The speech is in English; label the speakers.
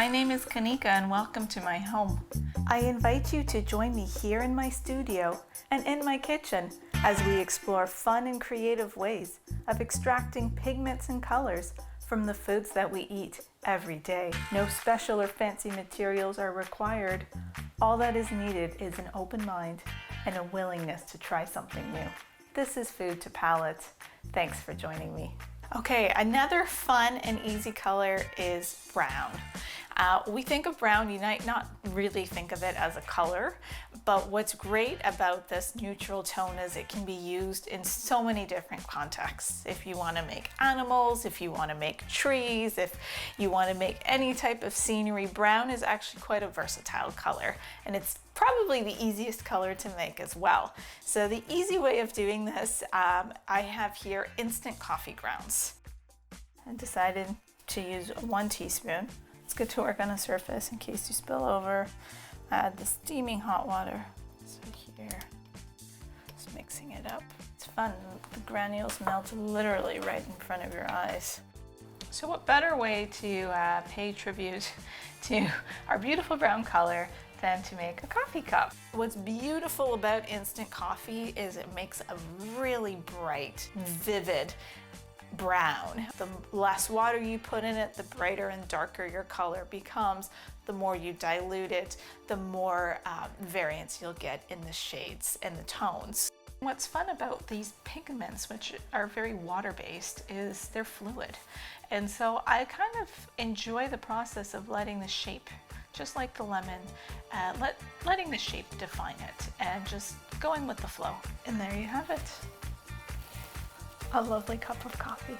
Speaker 1: My name is Kanika and welcome to my home. I invite you to join me here in my studio and in my kitchen as we explore fun and creative ways of extracting pigments and colors from the foods that we eat every day. No special or fancy materials are required. All that is needed is an open mind and a willingness to try something new. This is Food to Palate. Thanks for joining me. Okay, another fun and easy color is brown. We think of brown, you might not really think of it as a color, but what's great about this neutral tone is it can be used in so many different contexts. If you want to make animals, if you want to make trees, if you want to make any type of scenery, brown is actually quite a versatile color, and it's probably the easiest color to make as well. So the easy way of doing this, I have here instant coffee grounds. I decided to use 1 teaspoon. Let's get to work on a surface in case you spill over. Add the steaming hot water. So here, just mixing it up. It's fun, the granules melt literally right in front of your eyes. So what better way to pay tribute to our beautiful brown color than to make a coffee cup. What's beautiful about instant coffee is it makes a really bright, vivid brown. The less water you put in it, the brighter and darker your color becomes. The more you dilute it, the more variance you'll get in the shades and the tones. What's fun about these pigments, which are very water-based, is they're fluid. And so I kind of enjoy the process of letting the shape, just like the lemon, letting the shape define it and just going with the flow. And there you have it. A lovely cup of coffee.